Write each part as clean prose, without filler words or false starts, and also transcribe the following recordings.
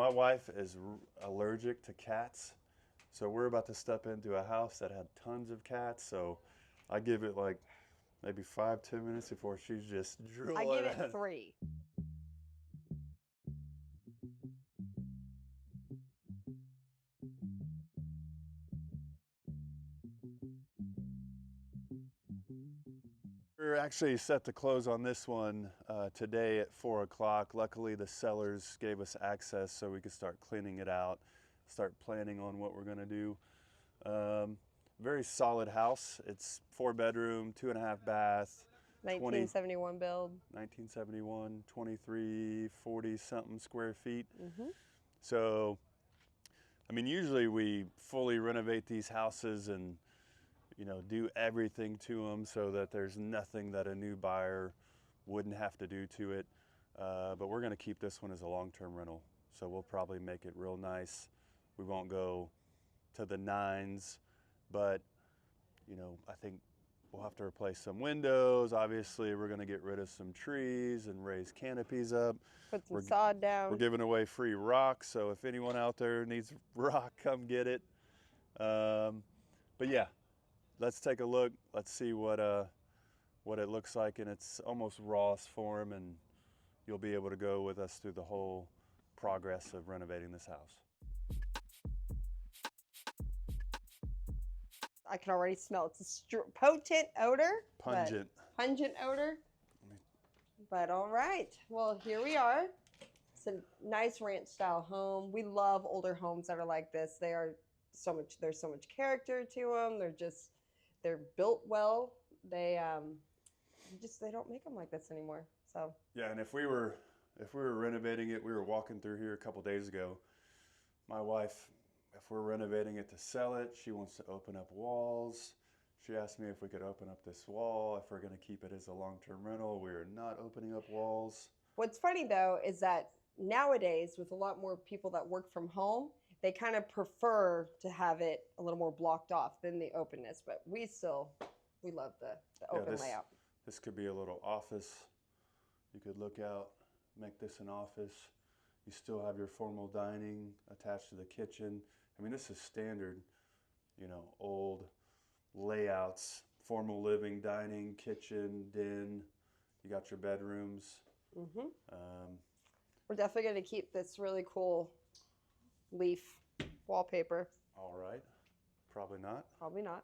my wife is allergic to cats. So we're about to step into a house that had tons of cats. So I give it like maybe 5-10 minutes before she's just drooling. I give it 3. We're actually set to close on this one today at 4 o'clock. Luckily, the sellers gave us access so we could start cleaning it out, start planning on what we're going to do. Very solid house. It's 4-bedroom, 2.5 bath. 1971 build. 1971, 2340 something square feet. Mm-hmm. So, I mean, usually we fully renovate these houses and do everything to them so that there's nothing that a new buyer wouldn't have to do to it. But we're going to keep this one as a long-term rental. So we'll probably make it real nice. We won't go to the 9s, but I think we'll have to replace some windows. Obviously, we're going to get rid of some trees and raise canopies up. Put some sod down. We're giving away free rock, so if anyone out there needs rock, come get it. But yeah, let's take a look. Let's see what it looks like in its almost rawest form, and you'll be able to go with us through the whole progress of renovating this house. I can already smell it. It's a potent odor. Pungent. Pungent odor. But all right. Well, here we are. It's a nice ranch style home. We love older homes that are like this. There's so much character to them. They're built well. They don't make them like this anymore. So yeah, and if we were renovating it, we were walking through here a couple days ago. My wife, if we're renovating it to sell it, she wants to open up walls. She asked me if we could open up this wall, if we're going to keep it as a long-term rental. We're not opening up walls. What's funny though is that nowadays, with a lot more people that work from home, they kind of prefer to have it a little more blocked off than the openness. But we love the open layout. This could be a little office. You could look out, make this an office. You still have your formal dining attached to the kitchen. I mean, this is standard, old layouts, formal living, dining, kitchen, den. You got your bedrooms. Mm-hmm. We're definitely going to keep this really cool leaf wallpaper. All right. Probably not. Probably not.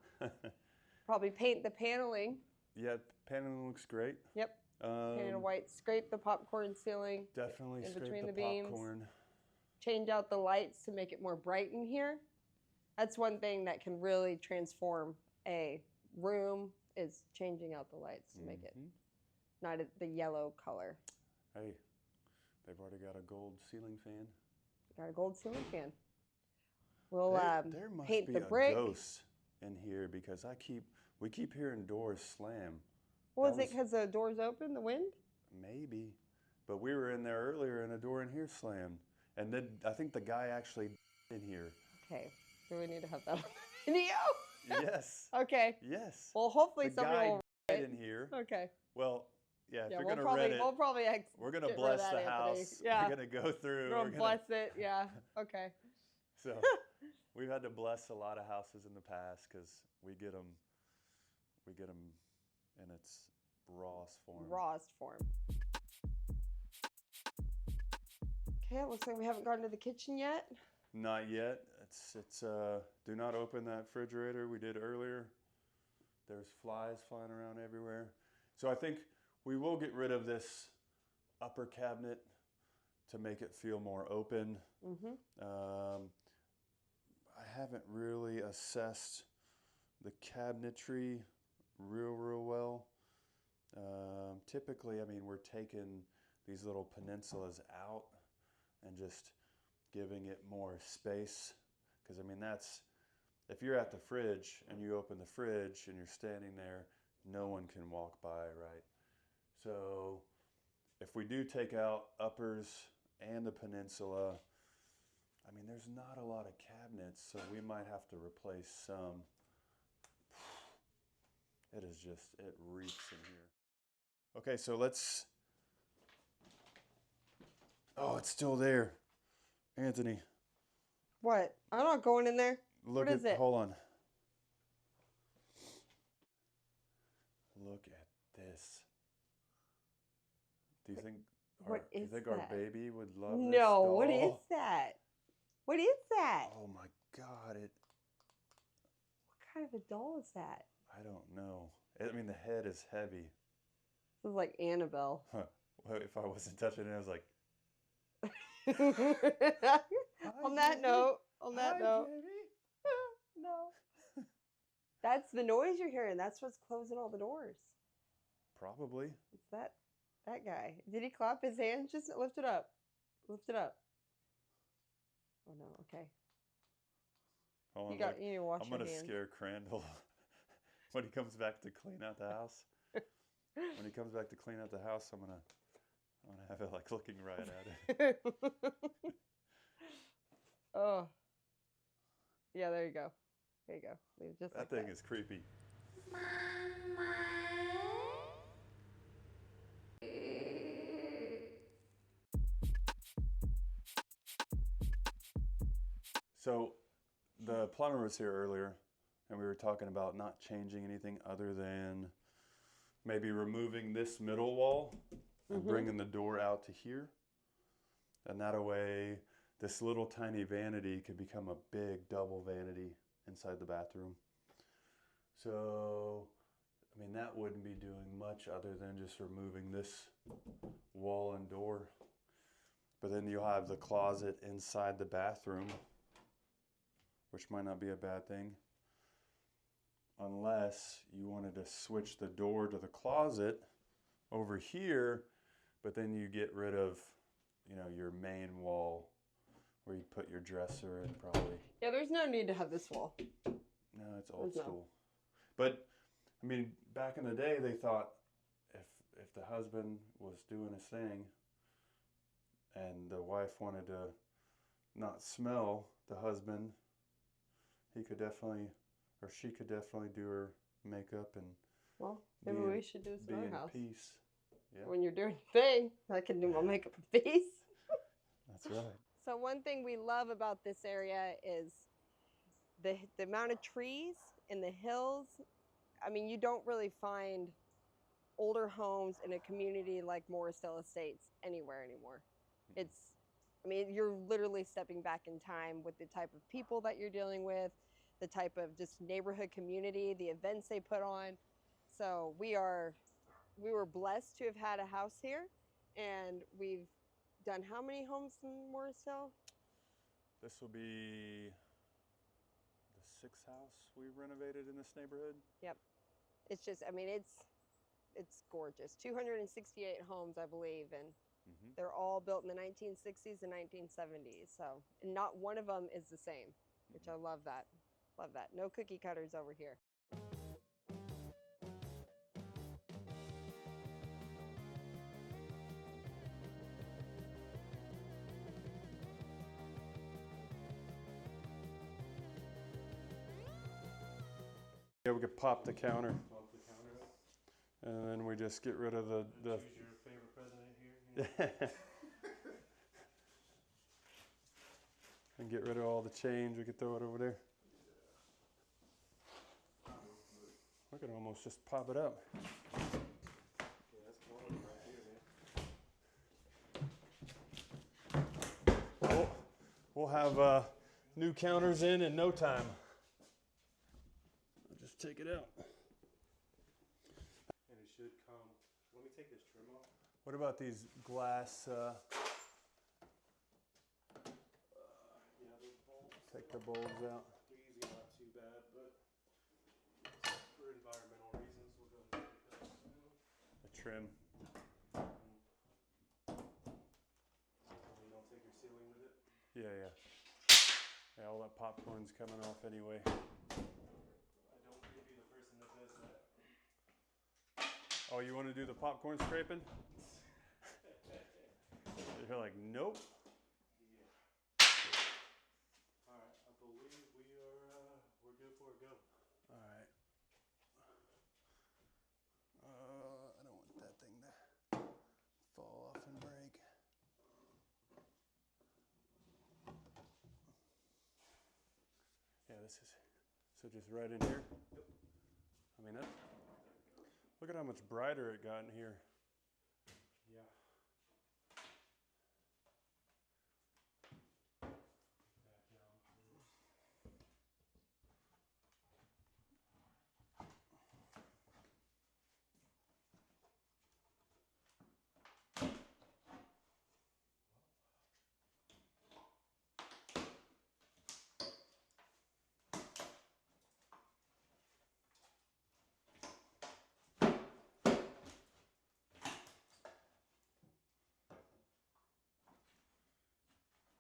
Probably paint the paneling. Yeah, paneling looks great. Yep. Painted white. Scrape the popcorn ceiling. Definitely in scrape between the beams. popcorn. Change out the lights to make it more bright in here. That's one thing that can really transform a room, is changing out the lights to make it not the yellow color. Hey, they've already got a gold ceiling fan. Got a gold ceiling fan. We'll there must paint be the brick. A ghost in here because we keep hearing doors slam. Was it because the door's open, the wind? Maybe, but we were in there earlier and a door in here slammed, and then I think the guy actually in here. Okay, do we need to have that on the video? Yes. Okay. Yes. Well, hopefully the somebody guy will died in here. Okay. Well, yeah, if you're we'll gonna rent it, we're gonna bless the house. Yeah. We're gonna go through. We're gonna bless it. Yeah. Okay. So we've had to bless a lot of houses in the past because we get them in its rawest form. Rawest form. Okay, it looks like we haven't gone to the kitchen yet. Not yet. It's do not open that refrigerator we did earlier. There's flies flying around everywhere. So I think we will get rid of this upper cabinet to make it feel more open. Mm-hmm. I haven't really assessed the cabinetry real well. Typically, I mean, we're taking these little peninsulas out and just giving it more space. Because, I mean, if you're at the fridge and you open the fridge and you're standing there, no one can walk by, right? So if we do take out uppers and the peninsula, I mean, there's not a lot of cabinets, so we might have to replace some. It reeks in here. Okay, so oh, it's still there. Anthony, What? I'm not going in there. look What is it? hold on. Look at this. Do you think What is our that? baby would love this No, doll? what is that? What is that? Oh my God! What kind of a doll is that? I don't know. I mean, the head is heavy. This is like Annabelle. Huh. Well, if I wasn't touching it, I was like, On that note, baby. no. That's the noise you're hearing. That's what's closing all the doors. Probably. It's that guy. Did he clap his hands? Just lift it up. Lift it up. Oh no, okay. Hold on, You need to wash I'm your gonna hands. scare Crandall when he comes back to clean out the house. When he comes back to clean out the house, I'm gonna have it like looking right at it. Oh. Yeah, there you go. There you go. Leave it just That like thing that. is creepy. So the plumber was here earlier, and we were talking about not changing anything other than maybe removing this middle wall and bringing the door out to here. And that way, this little tiny vanity could become a big double vanity inside the bathroom. So, I mean, that wouldn't be doing much other than just removing this wall and door. But then you'll have the closet inside the bathroom, which might not be a bad thing. Unless you wanted to switch the door to the closet over here, but then you get rid of, you know, your main wall where you put your dresser in probably. Yeah, there's no need to have this wall. No, it's old school. But I mean, back in the day, they thought if the husband was doing his thing and the wife wanted to not smell the husband, he could definitely, or she could definitely do her makeup and maybe we should do this in our house. Peace. Yeah. When you're doing your thing, I can do my makeup in peace. That's right. So one thing we love about this area is the amount of trees in the hills. I mean, you don't really find older homes in a community like Morrisdale Estates anywhere anymore. I mean, you're literally stepping back in time with the type of people that you're dealing with, the type of just neighborhood community, the events they put on. So we were blessed to have had a house here, and we've done how many homes in Morrisdale? This will be the 6th house we renovated in this neighborhood. Yep. It's just, I mean, it's gorgeous. 268 homes, I believe, and they're all built in the 1960s and 1970s. So, and not one of them is the same, which I love that. Love that. No cookie cutters over here. Yeah, we could pop the counter. And then we just get rid of the Choose your favorite president here. and get rid of all the change. We could throw it over there. We could almost just pop it up. Okay, that's quality right here, man. We'll have new counters in no time. I'll just take it out. And it should come. Let me take this trim off. What about these glass? Yeah, those bolts. Take the bulbs out. They're usually not too bad, but for environmental reasons, we'll go ahead and cut this out. The trim. You don't take your ceiling with it. Yeah. Yeah, all that popcorn's coming off anyway. I don't want to be the person that does that. Oh, you want to do the popcorn scraping? You're like, nope. Yeah. All right, I believe we're good for a go. All right. I don't want that thing to fall off and break. this is, so just right in here? I mean, look at how much brighter it got in here. Yeah.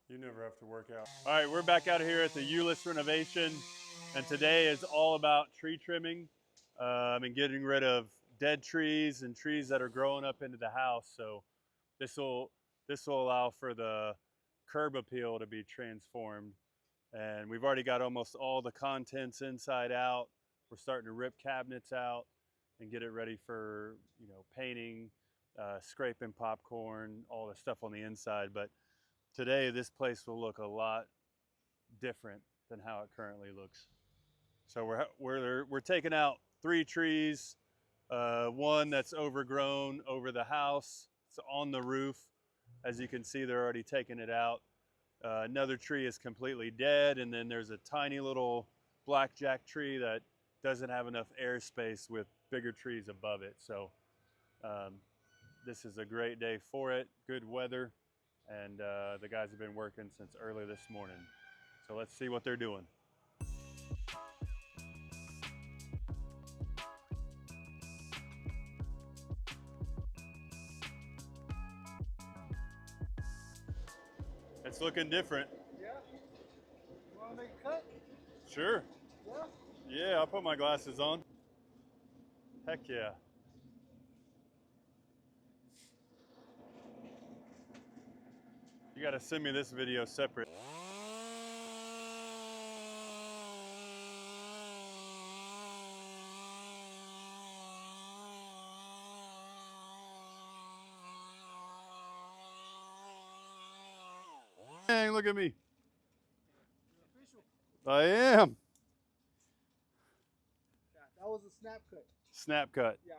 You never have to work out. All right, we're back out here at the Ulyss renovation, and today is all about tree trimming and getting rid of dead trees and trees that are growing up into the house. So this will allow for the curb appeal to be transformed. And we've already got almost all the contents inside out. We're starting to rip cabinets out and get it ready for, you know, painting, scraping popcorn, all the stuff on the inside. But today, this place will look a lot different than how it currently looks. So we're taking out 3 trees, one that's overgrown over the house. It's on the roof. As you can see, they're already taking it out. Another tree is completely dead, and then there's a tiny little blackjack tree that doesn't have enough airspace with bigger trees above it. So this is a great day for it, good weather, and the guys have been working since early this morning. So let's see what they're doing. It's looking different. Yeah. You want to make a cut? Sure. Yeah. Yeah, I'll put my glasses on. Heck yeah. You gotta send me this video separate. Dang, look at me. Official. I am. Yeah, that was a snap cut. Snap cut. Yeah.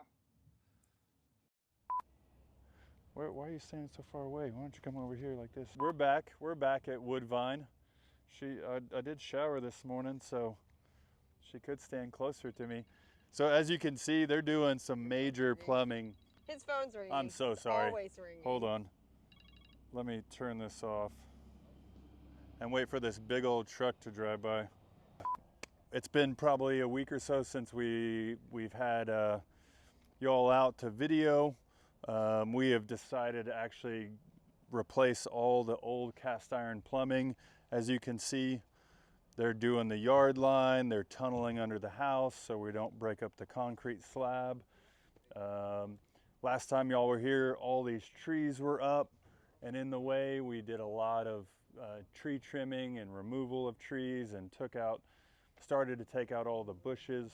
Why are you standing so far away? Why don't you come over here like this? We're back at Woodvine. I did shower this morning, so she could stand closer to me. So as you can see, they're doing some major plumbing. His phone's ringing. I'm so It's sorry. always ringing. Hold on. Let me turn this off and wait for this big old truck to drive by. It's been probably a week or so since we've had y'all out to video. We have decided to actually replace all the old cast iron plumbing. As you can see, they're doing the yard line, they're tunneling under the house so we don't break up the concrete slab. Last time y'all were here, all these trees were up and in the way. We did a lot of tree trimming and removal of trees and started to take out all the bushes.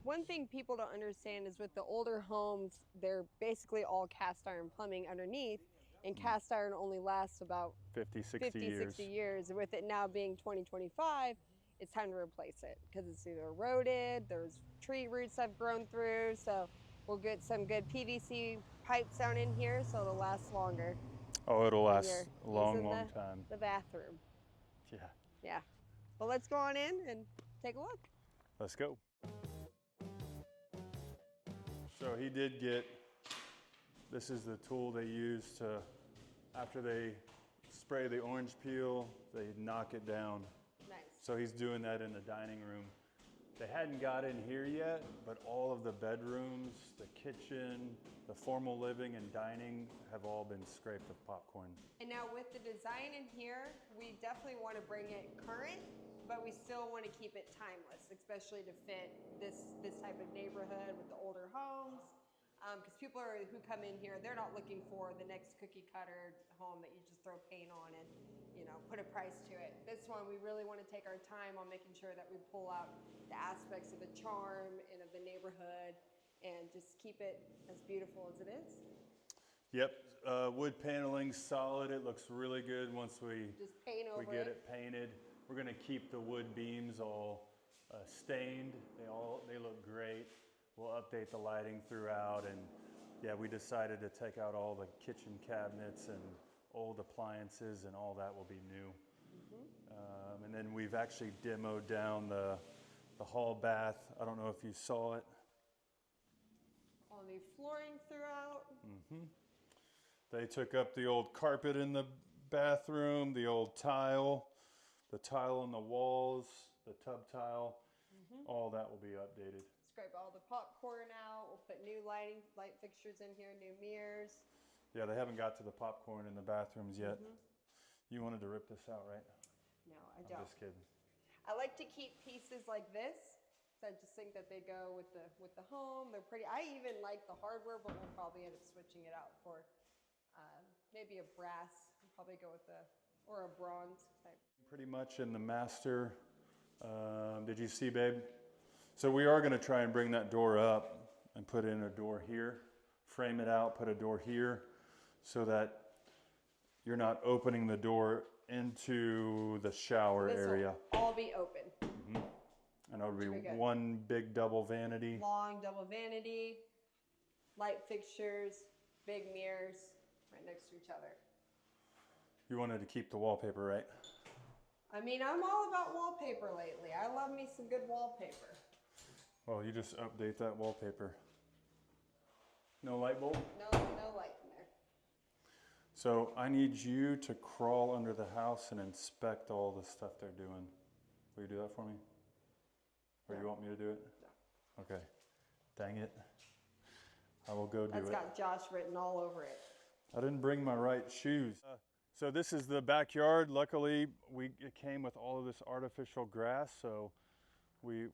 One thing people don't understand is with the older homes, they're basically all cast iron plumbing underneath, and cast iron only lasts about 50, 60 years. With it now being 2025, it's time to replace it because it's either eroded, there's tree roots have grown through, so we'll get some good PVC pipes down in here so it'll last longer. Oh, it'll when last you're a long, using long time. The bathroom. Yeah. Yeah. Well, let's go on in and take a look. Let's go. So he did get, this is the tool they use to, after they spray the orange peel, they knock it down. Nice. So he's doing that in the dining room. They hadn't got in here yet, but all of the bedrooms, the kitchen, the formal living and dining have all been scraped with popcorn. And now with the design in here, we definitely want to bring it current, but we still want to keep it timeless, especially to fit this type of neighborhood with the older homes. Because people who come in here, they're not looking for the next cookie cutter home that you just throw paint on and, you know, put a price to it. This one, we really want to take our time on making sure that we pull out the aspects of the charm and of the neighborhood and just keep it as beautiful as it is. Yep, wood paneling's solid. It looks really good once we Just paint over get it painted. We're gonna keep the wood beams all stained. They look great. We'll update the lighting throughout, and yeah, we decided to take out all the kitchen cabinets and old appliances, and all that will be new. And then we've actually demoed down the hall bath. I don't know if you saw it. All new flooring throughout. They took up the old carpet in the bathroom, the old tile, the tile on the walls, the tub tile. All that will be updated. Scrape all the popcorn out. We'll put new light fixtures in here, new mirrors. Yeah, they haven't got to the popcorn in the bathrooms yet. You wanted to rip this out, right? No, I I'm don't. just kidding. I like to keep pieces like this. So I just think that they go with the home. They're pretty. I even like the hardware, but we'll probably end up switching it out for maybe a brass. We'll probably go with or a bronze type. Pretty much in the master. Did you see, babe? So we are going to try and bring that door up and put in a door here, frame it out, put a door here, so that you're not opening the door into the shower area. Will all be open. And it'll be Very good. one big double vanity. Long double vanity, light fixtures, big mirrors right next to each other. You wanted to keep the wallpaper, right? I mean, I'm all about wallpaper lately. I love me some good wallpaper. Well, you just update that wallpaper. No light bulb? No light in there. So I need you to crawl under the house and inspect all the stuff they're doing. Will you do that for me? Or do you want me to do it? No. Okay. Dang it. I will go do That's it. got Josh written all over it. I didn't bring my right shoes. So this is the backyard. Luckily, it came with all of this artificial grass, so we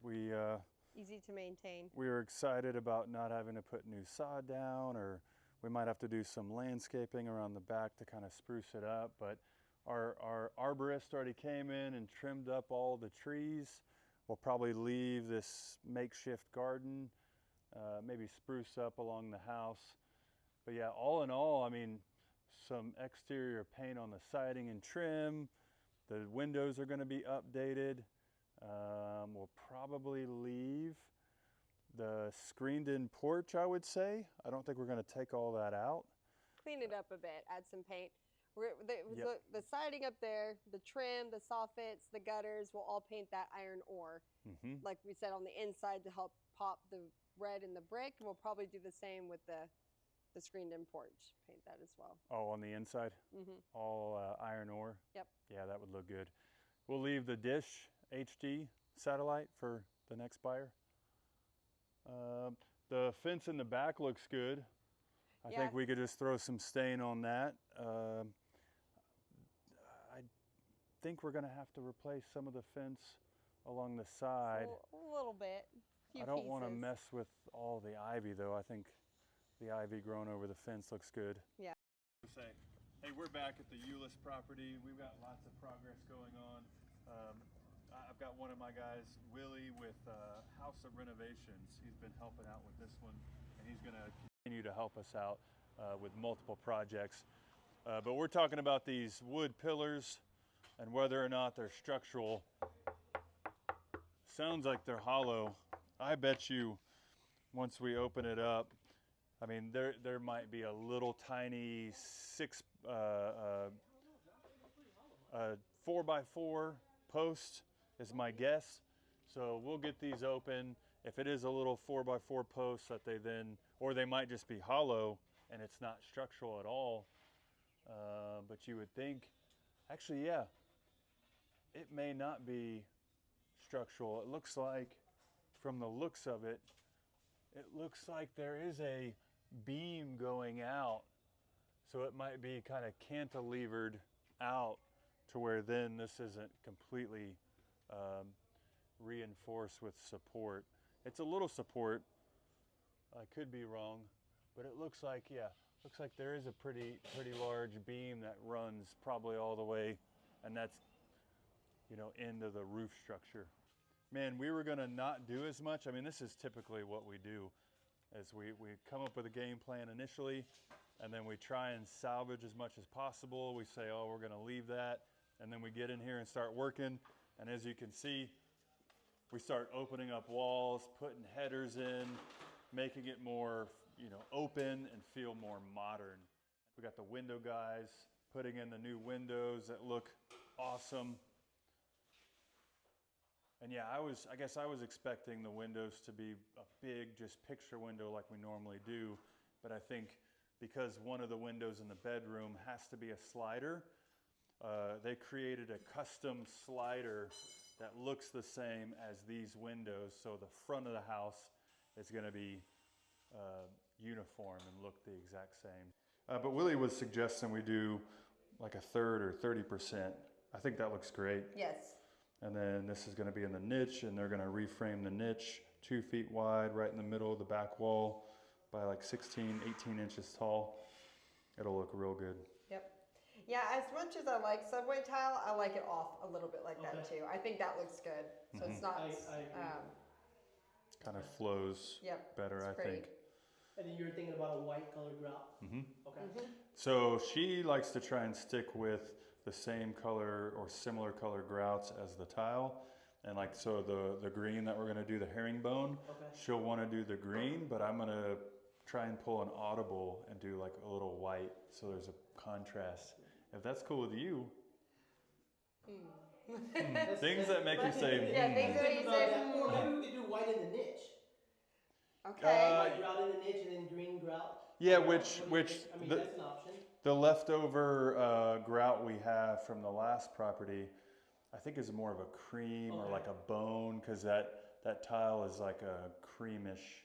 Easy to maintain. were excited about not having to put new sod down, or we might have to do some landscaping around the back to kind of spruce it up. But our arborist already came in and trimmed up all the trees. We'll probably leave this makeshift garden, maybe spruce up along the house. But yeah, all in all, I mean, some exterior paint on the siding and trim. The windows are going to be updated. We'll probably leave the screened-in porch, I would say. I don't think we're going to take all that out. Clean it up a bit, add some paint. Yep. The siding up there, the trim, the soffits, the gutters, we'll all paint that iron ore. Like we said, on the inside to help pop the red in the brick. And we'll probably do the same with the screened-in porch. Paint that as well. Oh, on the inside? All iron ore? Yep. Yeah, that would look good. We'll leave the dish HD satellite for the next buyer. The fence in the back looks good. I think we could just throw some stain on that. I think we're going to have to replace some of the fence along the side. A little bit. I don't want to mess with all the ivy, though. I think the ivy growing over the fence looks good. Yeah. Say, hey, we're back at the Euless property. We've got lots of progress going on. I've got one of my guys, Willie, with House of Renovations. He's been helping out with this one, and he's going to continue to help us out with multiple projects. But we're talking about these wood pillars and whether or not they're structural. Sounds like they're hollow. I bet you once we open it up, I mean, there might be a little tiny 4x4 post is my guess. So we'll get these open. If it is a little 4x4 post that they then, or they might just be hollow and it's not structural at all. But you would think, actually, yeah, it may not be structural. It looks like, from the looks of it, it looks like there is a beam going out. So it might be kind of cantilevered out to where then this isn't completely reinforced with support. It's a little support. I could be wrong, but it looks like, yeah, looks like there is a pretty large beam that runs probably all the way, and that's, you know, into the roof structure. Man, we were gonna not do as much. I mean, this is typically what we do, is we come up with a game plan initially, and then we try and salvage as much as possible. We say, oh, we're gonna leave that, and then we get in here and start working. And as you can see, we start opening up walls, putting headers in, making it more, open and feel more modern. We got the window guys putting in the new windows that look awesome. And yeah, I guess I was expecting the windows to be a big, just picture window like we normally do. But I think because one of the windows in the bedroom has to be a slider, they created a custom slider that looks the same as these windows. So the front of the house is going to be uniform and look the exact same. But Willie was suggesting we do like a third or 30%. I think that looks great. Yes. And then this is going to be in the niche, and they're going to reframe the niche 2 feet wide right in the middle of the back wall by like 16, 18 inches tall. It'll look real good. Yep. Yeah, as much as I like subway tile, I like it off a little bit like that too. I think that looks good. So it's not. I agree. Kind of flows better, I think. And then you're thinking about a white colored grout? Mm-hmm. Okay. So she likes to try and stick with the same color or similar color grouts as the tile. And like, so the green that we're gonna do, the herringbone, she'll wanna do the green, but I'm gonna try and pull an audible and do like a little white so there's a contrast. If that's cool with you. Things that make you say, yeah, things that make you say, or maybe we could do white in the niche. Okay. White grout in the niche and then green grout. Yeah, which I mean, that's an option. The leftover grout we have from the last property, I think is more of a cream or like a bone, because that tile is like a creamish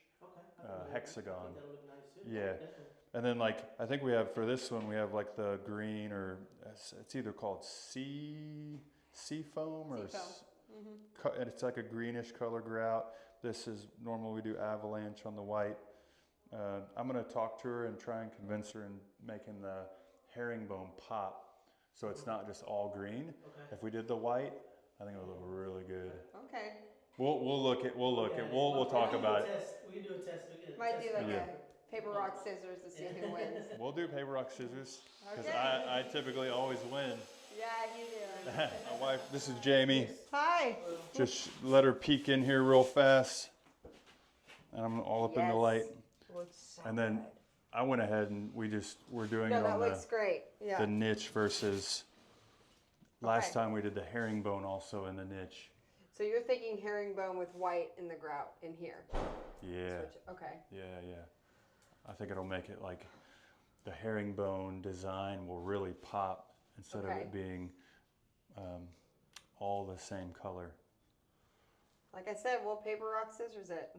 hexagon. I think that'll look nice too. Yeah. Definitely. And then like, I think we have for this one, we have like the green, or it's either called sea foam or and it's like a greenish color grout. This is normally we do avalanche on the white. I'm gonna talk to her and try and convince her in making the herringbone pop, so it's not just all green. If we did the white, I think it would look really good. Okay. We'll look at we'll talk about it. We can do a test. Might do like a paper rock scissors to see who wins. We'll do paper rock scissors because Okay. I typically always win. Yeah, you do. My wife, this is Jamie. Hi. Just let her peek in here real fast, and I'm all up in the light. Looks so And then good. I went ahead and we're doing No, it that on looks great. Yeah. the niche versus last time we did the herringbone also in the niche. So you're thinking herringbone with white in the grout in here. Yeah. Okay. Yeah. I think it'll make it like the herringbone design will really pop instead of it being all the same color. Like I said, we'll paper rock scissors it.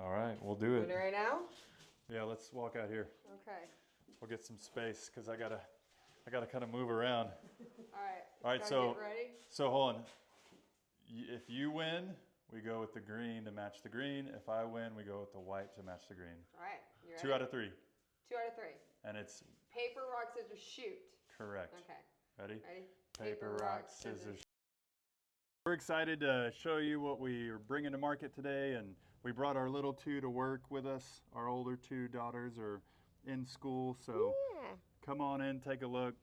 All right, we'll do Doing it. it right now? Yeah, let's walk out here. Okay. We'll get some space because I gotta kind of move around. All right. So get ready. So hold on. If you win, we go with the green to match the green. If I win, we go with the white to match the green. All right. You ready? 2 out of 3. 2 out of 3. And it's Paper rock scissors shoot. correct. Okay. Ready? Ready? Paper, rock, scissors. We're excited to show you what we are bringing to market today, and we brought our little two to work with us. Our older 2 daughters are in school, so come on in, take a look.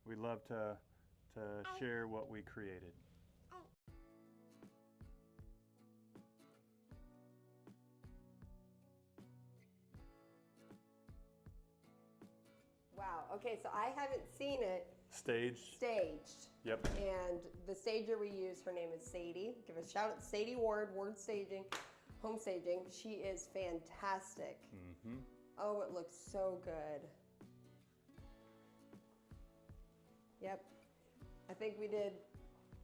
We'd love to share what we created. Wow. Okay, so I haven't seen it Staged. Yep. And the stager we use, her name is Sadie. Give a shout out to Sadie Ward Staging, Home Staging. She is fantastic. Mm-hmm. Oh, it looks so good. Yep. I think we did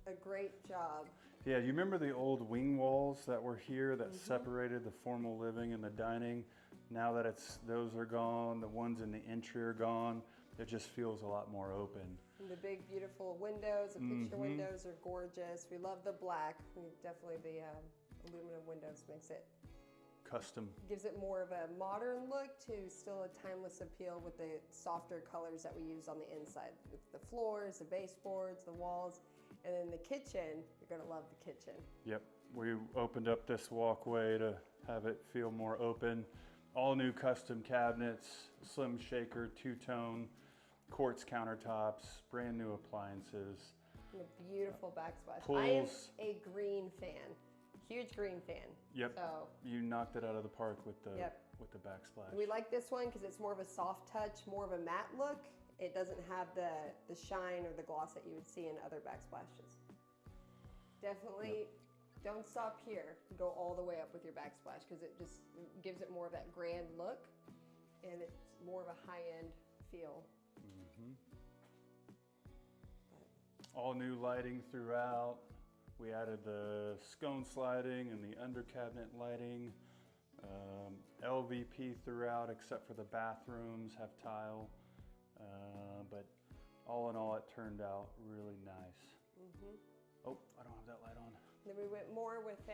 a great job. Yeah, you remember the old wing walls that were here that separated the formal living and the dining? Now that those are gone, the ones in the entry are gone, it just feels a lot more open. And the big, beautiful windows, the picture windows are gorgeous. We love the black. Definitely the aluminum windows makes it Custom. gives it more of a modern look to still a timeless appeal with the softer colors that we use on the inside. With the floors, the baseboards, the walls, and then the kitchen. You're gonna love the kitchen. Yep, we opened up this walkway to have it feel more open. All new custom cabinets, slim shaker, 2-tone, quartz countertops, brand new appliances. And a beautiful backsplash. I am Pulls. a green fan, huge green fan. Yep. So You knocked it out of the park with the Yep. with the backsplash. we like this one because it's more of a soft touch, more of a matte look. It doesn't have the shine or the gloss that you would see in other backsplashes. Definitely don't stop here. Go all the way up with your backsplash because it just gives it more of that grand look and it's more of a high-end feel. Mhm. All new lighting throughout. We added the scone sliding and the under cabinet lighting. LVP throughout except for the bathrooms have tile. But all in all, it turned out really nice. Oh, I don't have that light on. Then we went more with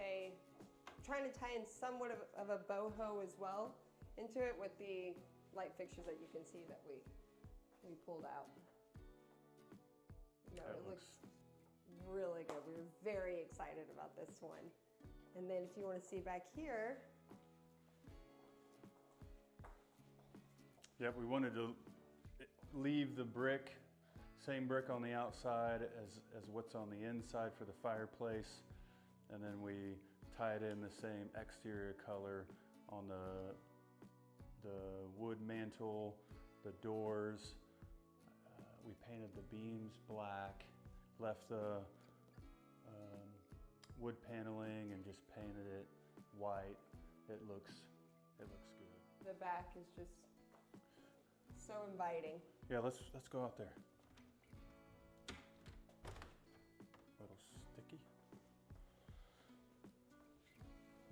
trying to tie in somewhat of a boho as well into it with the light fixtures that you can see that we pulled out. No, That it looks really good. We were very excited about this one. And then if you want to see back here, Yep, we wanted to leave the brick, same brick on the outside as what's on the inside for the fireplace. And then we tied in the same exterior color on the wood mantle, the doors. We painted the beams black, left the wood paneling and just painted it white. It looks good. the back is just so inviting. Yeah, let's go out there. A little sticky.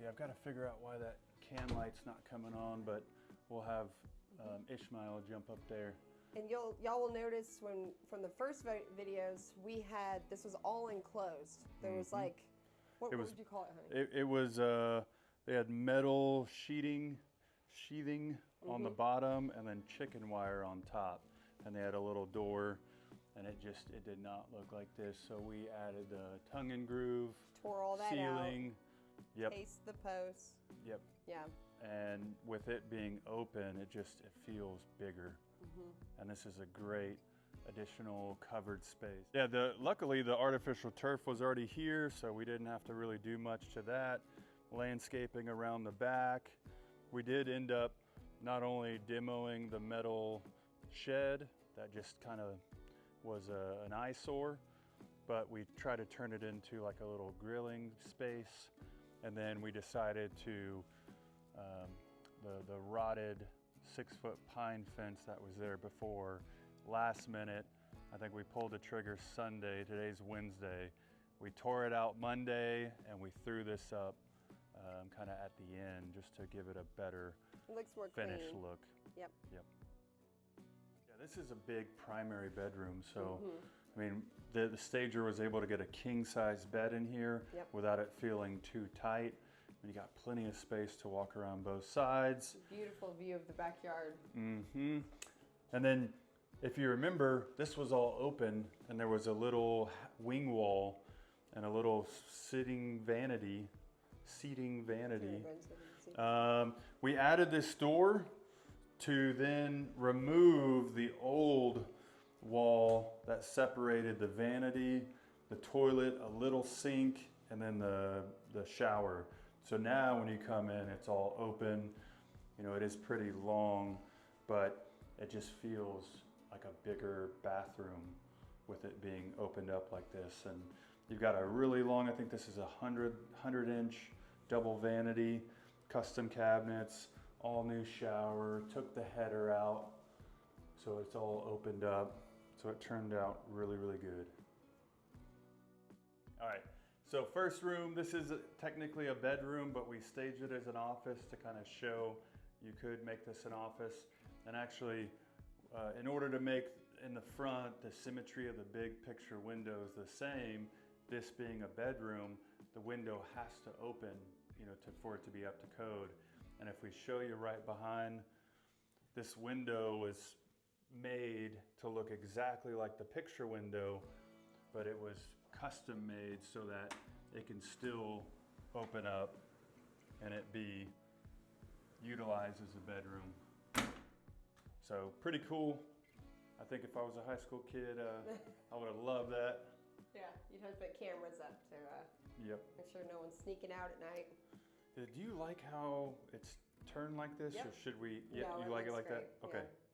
Yeah, I've got to figure out why that can light's not coming on, but we'll have Ishmael jump up there. And y'all will notice from the first videos this was all enclosed. There was like, what would you call it, honey? It was they had metal sheathing on the bottom and then chicken wire on top, and they had a little door, and it did not look like this. So we added the tongue and groove, Tore all that ceiling. out. Yep. Cased the posts. Yep. Yeah. And with it being open, it feels bigger. And this is a great additional covered space. Yeah, luckily the artificial turf was already here, so we didn't have to really do much to that. Landscaping around the back. We did end up not only demoing the metal shed that just kind of was an eyesore, but we tried to turn it into like a little grilling space. And then we decided to, the rotted 6-foot pine fence that was there before, last minute, I think we pulled the trigger Sunday, today's Wednesday. We tore it out Monday and we threw this up kind of at the end just to give it a better It looks more finished clean. look. Yep. Yep. Yeah, this is a big primary bedroom, so I mean, the stager was able to get a king-size bed in here without it feeling too tight. And you got plenty of space to walk around both sides. Beautiful view of the backyard. And then, if you remember, this was all open, and there was a little wing wall and a little seating vanity. We added this door to then remove the old wall that separated the vanity, the toilet, a little sink, and then the shower. So now when you come in, it's all open. You know, it is pretty long, but it just feels like a bigger bathroom with it being opened up like this. And you've got a really long, I think this is a 100-inch double vanity, custom cabinets, all new shower, took the header out. So it's all opened up. So it turned out really, really good. All right, so first room, this is technically a bedroom, but we staged it as an office to kind of show you could make this an office. And actually, in order to make in the front the symmetry of the big picture windows the same, this being a bedroom, the window has to open, you know, for it to be up to code. And if we show you right behind, this window was made to look exactly like the picture window, but it was custom made so that it can still open up and it be utilized as a bedroom. So pretty cool. I think if I was a high school kid, I would have loved that. Yeah, you'd have to put cameras up to Yep. make sure no one's sneaking out at night. Do you like how it's turned like this, or Yep. should we? Yeah, No, you like it looks like that? great, Okay. yeah.